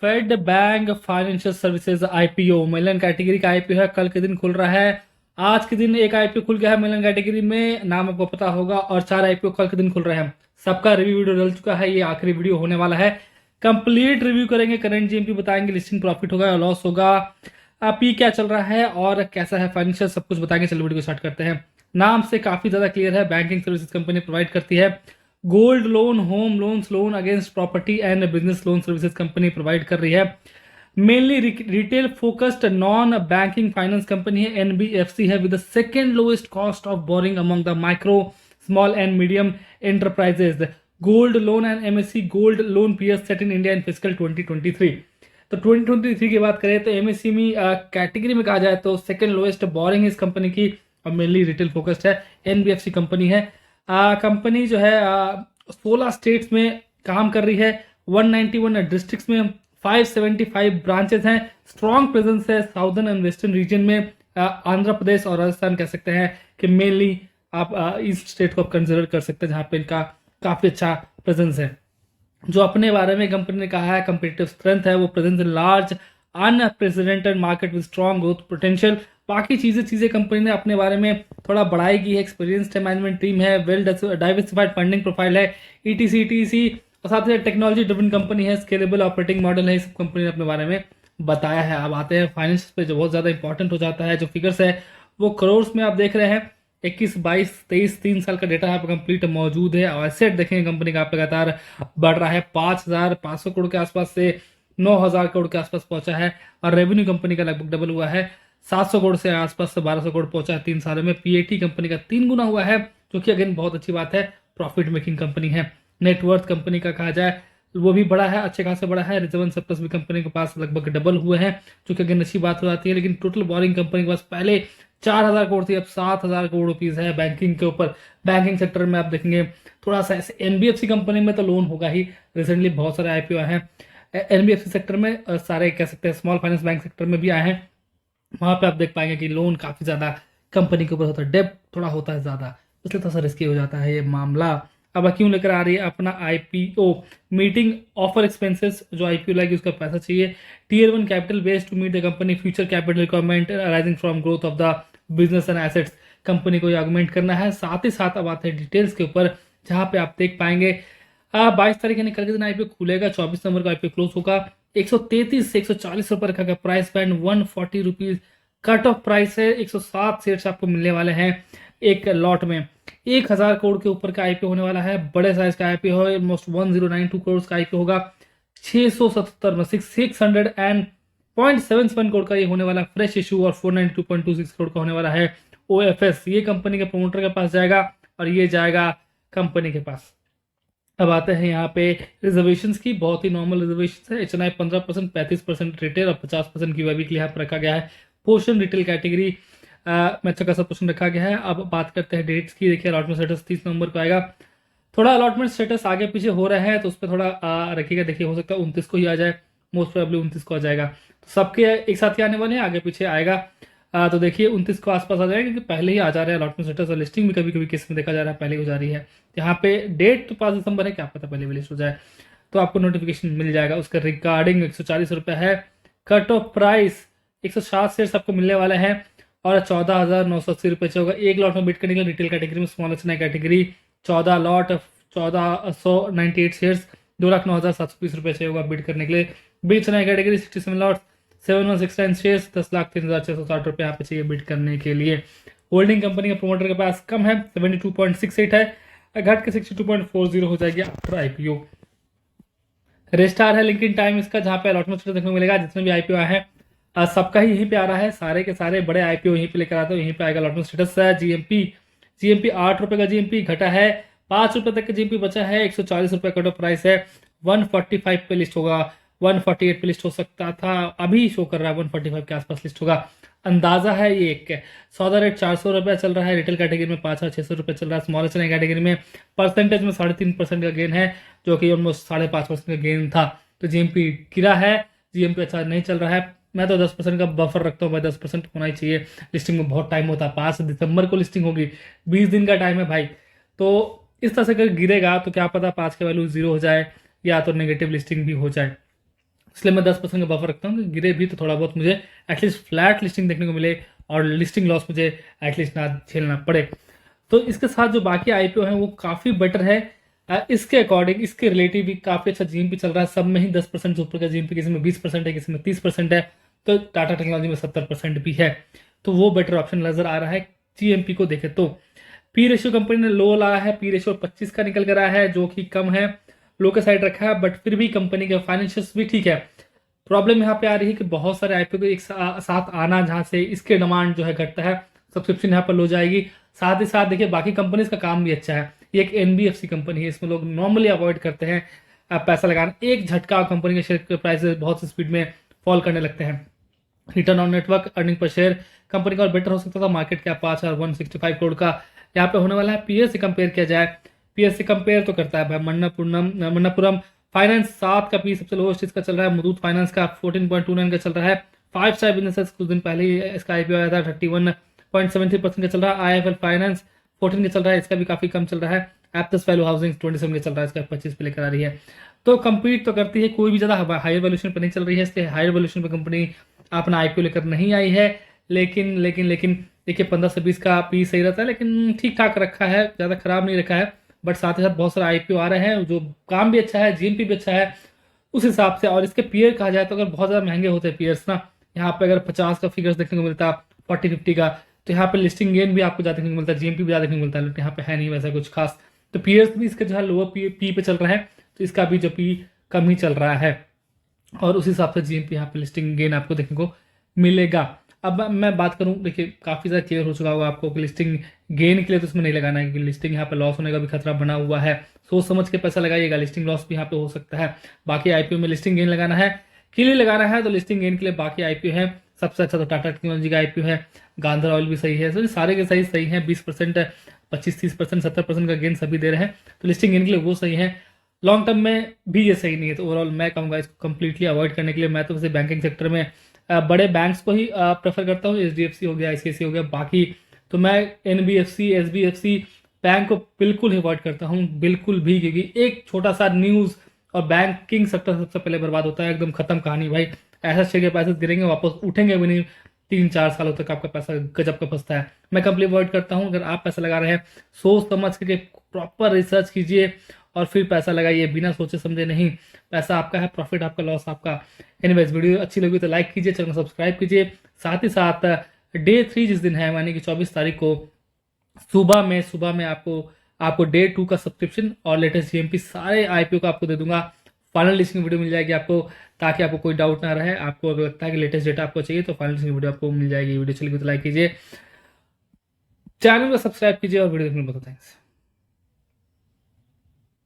Fade Bank Financial Services IPO मिलन category का IPO है, कल के दिन खुल रहा है। आज के दिन एक आईपीओ खुल गया है मिलन कैटेगरी में, नाम आपको पता होगा, और 4 आईपीओ कल के दिन खुल रहे हैं। सबका रिव्यू वीडियो डल चुका है, ये आखिरी वीडियो होने वाला है। कंप्लीट रिव्यू करेंगे, करंट जीएमपी बताएंगे, लिस्टिंग प्रॉफिट होगा या लॉस होगा, पी क्या चल रहा है और कैसा है फाइनेंशियल, सब कुछ बताएंगे। चलो वीडियो को स्टार्ट करते हैं। नाम से काफी ज्यादा क्लियर है, बैंकिंग सर्विसेज कंपनी प्रोवाइड करती है। Gold loan, home loans, loan against property and business loan services company provide कर रही है। Mainly retail focused non banking finance company है, एनबीएफसी है, with the second lowest cost of boring among the micro small and medium enterprises. Gold loan and MSc gold loan PS set in India in physical 2023। तो 2023 की बात करें तो MSc में category में कहा जाए तो सेकेंड लोएस्ट बोरिंग इस कंपनी की, और मेनली रिटेल फोकस्ड है, एनबीएफसी कंपनी है। कंपनी जो है 16 स्टेट्स में काम कर रही है, 191 डिस्ट्रिक्ट्स में, 575 ब्रांचेस हैं, स्ट्रॉन्ग प्रेजेंस है साउदर्न एंड वेस्टर्न रीजन में। आंध्र प्रदेश और राजस्थान कह सकते हैं कि मेनली आप ईस्ट स्टेट को कंसिडर कर सकते हैं, जहाँ पे इनका काफ़ी अच्छा प्रेजेंस है। जो अपने बारे में कंपनी ने कहा है कंपेटिटिव स्ट्रेंथ है वो presence in large unprecedented market with strong growth potential. बाकी चीजें कंपनी ने अपने बारे में थोड़ा बढ़ाई की है, एक्सपीरियंस्ड मैनेजमेंट टीम है, वेल डाइवर्सिफाइड फंडिंग प्रोफाइल है, ईटीसी और साथ ही टेक्नोलॉजी ड्रिवन कंपनी है, स्केलेबल ऑपरेटिंग मॉडल है, इस कंपनी ने अपने बारे में बताया है। अब आते हैं फाइनेंस पे, जो बहुत ज़्यादा इंपॉर्टेंट हो जाता है। जो फिगर्स है वो करोड़ में आप देख रहे हैं, 21, 22, 23, 3 साल का डेटा यहाँ पे कंप्लीट मौजूद है। और एसेट देखेंगे कंपनी का आप लगातार बढ़ रहा है, 5,500 करोड़ के आसपास से 9,000 करोड़ के आसपास पहुंचा है। और रेवेन्यू कंपनी का लगभग डबल हुआ है, 700 करोड़ से आसपास से 1,200 करोड़ पहुंचा है 3 सालों में। पीएटी कंपनी का 3 गुना हुआ है, जो कि अगेन बहुत अच्छी बात है, प्रॉफिट मेकिंग कंपनी है। नेटवर्थ कंपनी का कहा जाए वो भी बड़ा है, अच्छे खासे बड़ा है। रिजर्व एंड सरप्लस भी कंपनी के पास लगभग डबल हुए हैं, जो कि अगेन अच्छी बात हो जाती है। लेकिन टोटल बोरिंग कंपनी के पास पहले 4,000 करोड़ थी, अब 7,000 करोड़ रुपीज है बैंकिंग के ऊपर। बैंकिंग सेक्टर में आप देखेंगे थोड़ा सा ऐसे, एनबीएफसी कंपनी में तो लोन होगा ही, रिसेंटली बहुत सारे आईपीओ हैं एनबीएफसी सेक्टर में, सारे कह सकते हैं स्मॉल फाइनेंस बैंक सेक्टर में भी आए हैं। वहां पे आप देख पाएंगे कि लोन काफी ज्यादा कंपनी के ऊपर होता है, डेब्ट थोड़ा होता है ज्यादा, इसलिए थोड़ा सा रिस्की हो जाता है ये मामला। अब क्यों लेकर आ रही है अपना आईपीओ, मीटिंग ऑफर एक्सपेंसेस, जो आईपीओ लाएगी उसका पैसा चाहिए। Tier 1 capital base to meet the company future capital requirement arising from growth of the business and assets. Company को ऑगमेंट करना है। साथ ही साथ अब आते हैं डिटेल्स के ऊपर, जहां पे आप देख पाएंगे 22 तारीख यानी कल के दिन आईपीओ खुलेगा, 24 नवंबर को आईपीओ क्लोज होगा। 133 से 140 रुपए रखा गया price band, 140 rupees cut off price है। 107 शेयर्स आपको मिलने वाले हैं एक लॉट में। 1,000 करोड़ के ऊपर का आईपीओ होने वाला है, बड़े साइज का आईपीओ है, ऑलमोस्ट 1092 करोड़ का आईपीओ होगा। 677 में 600 एंड 0.77 करोड़ का ये होने वाला फ्रेश इशू, और 492.26 करोड़ का होने वाला है ओएफएस। ये कंपनी के प्रोमोटर के पास जाएगा और ये जाएगा कंपनी के पास। अब आते हैं यहाँ पे रिजर्वेशन की, बहुत ही नॉर्मल रिजर्वेशन है। एचएनआई 15%, 35% रिटेल और 50% की वीकली यहाँ पर रखा गया है। पोर्शन रिटेल कैटेगरी में अच्छा खासा पोर्शन रखा गया है। अब बात करते हैं डेट्स की। देखिए अलॉटमेंट स्टेटस 30 नवंबर को आएगा। थोड़ा अलॉटमेंट स्टेटस आगे पीछे हो रहे हैं, तो उस पर थोड़ा रखिएगा। देखिए हो सकता है 29 को ही आ जाए, मोस्ट प्रोबेबली 29 को आ जाएगा। तो सबके एक साथ ही आने वाले हैं, आगे पीछे आएगा। तो देखिए 29 को आसपास आ जाएगा, क्योंकि पहले ही आ जा रहा है अलॉटमेंट स्टेटस। और लिस्टिंग भी कभी कभी केस में देखा जा रहा है पहले ही हो जा रही है। यहाँ पे डेट तो 5 दिसंबर है, क्या पता पहले भी लिस्ट हो जाए, तो आपको नोटिफिकेशन मिल जाएगा। उसका रिगार्डिंग 140 रुपये है। कट ऑफ प्राइस 107 शेयर आपको मिलने वाले हैं, और 14,980 रुपये से होगा। एक लॉट में बिट करने के लिए रिटेल कैटेगरी में small HNI category 14 lot 1498 shares 2,09,720 रुपये से होगा बिट करने के लिए। Bit HNI category 67 lot 7169 shares 10,03,660 रुपये यहाँ पे चाहिए बिट करने के लिए। होल्डिंग कंपनी के प्रोमोटर के पास कम है, 72.68 है, घट के 62.40 हो जाएगी आफ्टर आईपीओ। रेस्टार है लिंकिंग टाइम इसका, जहां पे अलॉटमेंट देखने को मिलेगा। जितने भी आईपीओ आए हैं सबका ही यहीं पे आ रहा है, सारे के सारे बड़े आईपीओ यहीं पे लेकर आते हैं, यहीं पे आएगा अलॉटमेंट स्टेटस है। जीएमपी 8 रुपए का जीएमपी घटा है, 5 रुपए तक का जीएमपी बचा है। 140 रुपए कट ऑफ प्राइस है। 145 पे लिस्ट होगा, 148 पे लिस्ट हो सकता था, अभी शो कर रहा है 145 के आसपास लिस्ट होगा। अंदाजा है ये एक सौदा रेट 400 रुपये चल रहा है, रिटेल कैटेगरी में 5,600 रुपये चल रहा है। स्मॉल एचएनआई कैटेगरी में परसेंटेज में 3.5% का गेन है, जो कि ऑलमोस्ट 5.5% का गेन था। तो जीएमपी गिरा है, जीएमपी अच्छा नहीं चल रहा है। मैं तो 10% का बफर रखता हूँ भाई, 10% होना ही चाहिए। लिस्टिंग में बहुत टाइम होता है, 5 दिसंबर को लिस्टिंग होगी, 20 दिन का टाइम है भाई। तो इस तरह से अगर गिरेगा तो क्या पता 5 का वैल्यू 0 हो जाए, या तो नेगेटिव लिस्टिंग भी हो जाए। इसलिए मैं 10% का बफर रखता हूँ कि गिरे भी तो थोड़ा बहुत मुझे एटलीस्ट फ्लैट लिस्टिंग देखने को मिले और लिस्टिंग लॉस मुझे एटलीस्ट ना झेलना पड़े। तो इसके साथ जो बाकी आईपीओ हैं वो काफ़ी बेटर है। इसके अकॉर्डिंग इसके रिलेटिव भी काफ़ी अच्छा जीएमपी चल रहा है। सब में ही 10% से ऊपर का जीएमपी, किसी में 20% है, किसी में 30% है, तो टाटा टेक्नोलॉजी में 70% भी है। तो वो बेटर ऑप्शन नजर आ रहा है जीएमपी को देखे तो। पी रेशियो कंपनी ने लो लाया है, पी रेशियो 25 का निकल कर आया है, जो कि कम है, लो के साइड रखा है, बट फिर भी कंपनी के फाइनेंशियल्स भी ठीक है। प्रॉब्लम यहाँ पे आ रही है कि बहुत सारे आईपीओ को एक साथ आना, जहां से इसके डिमांड जो है घटता है, सब्सक्रिप्शन यहाँ पर लो जाएगी। साथ ही साथ देखिए बाकी कंपनीज का काम भी अच्छा है। ये एक एनबीएफसी कंपनी है, इसमें लोग नॉर्मली अवॉइड करते हैं पैसा लगाना। एक झटका कंपनी के शेयर के प्राइस बहुत स्पीड में फॉल करने लगते हैं। Return on network, earning per share company का और बेटर हो सकता था। मार्केट कैप 5,165 करोड़ का यहाँ पे होने वाला है। पीएस से कंपेयर किया जाए, पीएस से कंपेयर तो करता है भाई मन्नापुरम फाइनेंस 7 का पी सबसे लोएस्ट इसका चल रहा है। मुथूट फाइनेंस का 14.29 का चल रहा है। 5 स्टार बिजनेसेस कुछ दिन पहले ही इसका आईपीओ आया था, 31.73% का चल रहा है। आईएफएल फाइनेंस 14 का चल रहा है, इसका भी काफी कम चल रहा है। एप्टस वैल्यू हाउसिंग 27 का चल रहा है, इसका 25 पे लेकर आ रही है। तो कंपीट तो करती है, कोई भी ज्यादा हायर वैल्यूएशन पे नहीं चल रही है, इसलिए हायर वैल्यूएशन पे कंपनी अपना आईपीओ लेकर नहीं आई है। लेकिन देखिए 15 से 20 का पी सही रहता है, लेकिन ठीक ठाक रखा है, ज़्यादा खराब नहीं रखा है। बट साथ ही साथ बहुत सारे आईपीओ आ रहे हैं जो काम भी अच्छा है, जीएमपी भी अच्छा है उस हिसाब से। और इसके पीयर कहा जाए तो अगर बहुत ज़्यादा महंगे होते हैं पीयर्स ना, यहाँ पे अगर 50 का फिगर्स देखने को मिलता, 40-50 का, तो यहाँ पे लिस्टिंग गेन भी आपको ज़्यादा देखने को मिलता है, जीएमपी भी ज़्यादा देखने को मिलता है, लेकिन यहाँ पे है नहीं वैसा कुछ खास। तो पीयर्स भी इसका जो है लोअर पी पे चल रहा है, तो इसका भी जो पी कम ही चल रहा है, और उस हिसाब से जीएमपी यहाँ पे लिस्टिंग गेन आपको देखने को मिलेगा। अब मैं बात करूं, देखिए काफ़ी ज़्यादा क्लियर हो चुका होगा आपको कि लिस्टिंग गेन के लिए तो इसमें नहीं लगाना है, क्योंकि लिस्टिंग यहाँ पे लॉस होने का भी खतरा बना हुआ है। सोच समझ के पैसा लगाइएगा, लिस्टिंग लॉस भी यहाँ पे हो सकता है। बाकी आईपीओ में लिस्टिंग गेन लगाना है, के लिए लगाना है तो लिस्टिंग गेन के लिए बाकी आईपीओ है। सबसे अच्छा तो टाटा टेक्नोलॉजी का आईपीओ है, गांधर ऑयल भी सही है, तो सारे के सही है। 20%, 25-30%, 70% का गेन सभी दे रहे हैं, तो लिस्टिंग गेन के लिए वो सही है। लॉन्ग टर्म में भी ये सही नहीं है, तो ओवरऑल मैं कहूँगा इसको कंप्लीटली अवॉइड करने के लिए मैं तो वैसे बैंकिंग सेक्टर में बड़े बैंक्स को ही प्रेफर करता हूँ। एचडीएफसी हो गया, आईसीआईसी हो गया, बाकी तो मैं एनबीएफसी, एसबीएफसी बैंक को बिल्कुल ही अवॉइड करता हूँ, बिल्कुल भी, क्योंकि एक छोटा सा न्यूज़ और बैंकिंग सेक्टर सबसे पहले बर्बाद होता है, एकदम खत्म कहानी भाई। ऐसा शेयर के पैसे गिरेंगे, वापस उठेंगे भी नहीं, 3-4 सालों तक आपका पैसा गजब का फंसता है। मैं कंप्लीट अवॉइड करता हूँ। अगर आप पैसा लगा रहे हैं, सोच समझ के प्रॉपर रिसर्च कीजिए और फिर पैसा लगाइए, बिना सोचे समझे नहीं। पैसा आपका है, प्रॉफिट आपका, लॉस आपका। एनीवेज, वीडियो अच्छी लगी तो लाइक कीजिए, चैनल सब्सक्राइब कीजिए। साथ ही साथ डे 3 जिस दिन है, यानी कि 24 तारीख को सुबह में आपको डे 2 का सब्सक्रिप्शन और लेटेस्ट जीएमपी सारे आईपीओ का आपको दे दूंगा। फाइनल लिस्टिंग वीडियो मिल जाएगी आपको, ताकि आपको कोई डाउट ना रहे। आपको अगर लगता है कि लेटेस्ट डेटा आपको चाहिए तो फाइनल लिस्टिंग वीडियो आपको मिल जाएगी। वीडियो चलेगी तो लाइक कीजिए, चैनल को सब्सक्राइब कीजिए और वीडियो देखने में बहुत थैंक्स।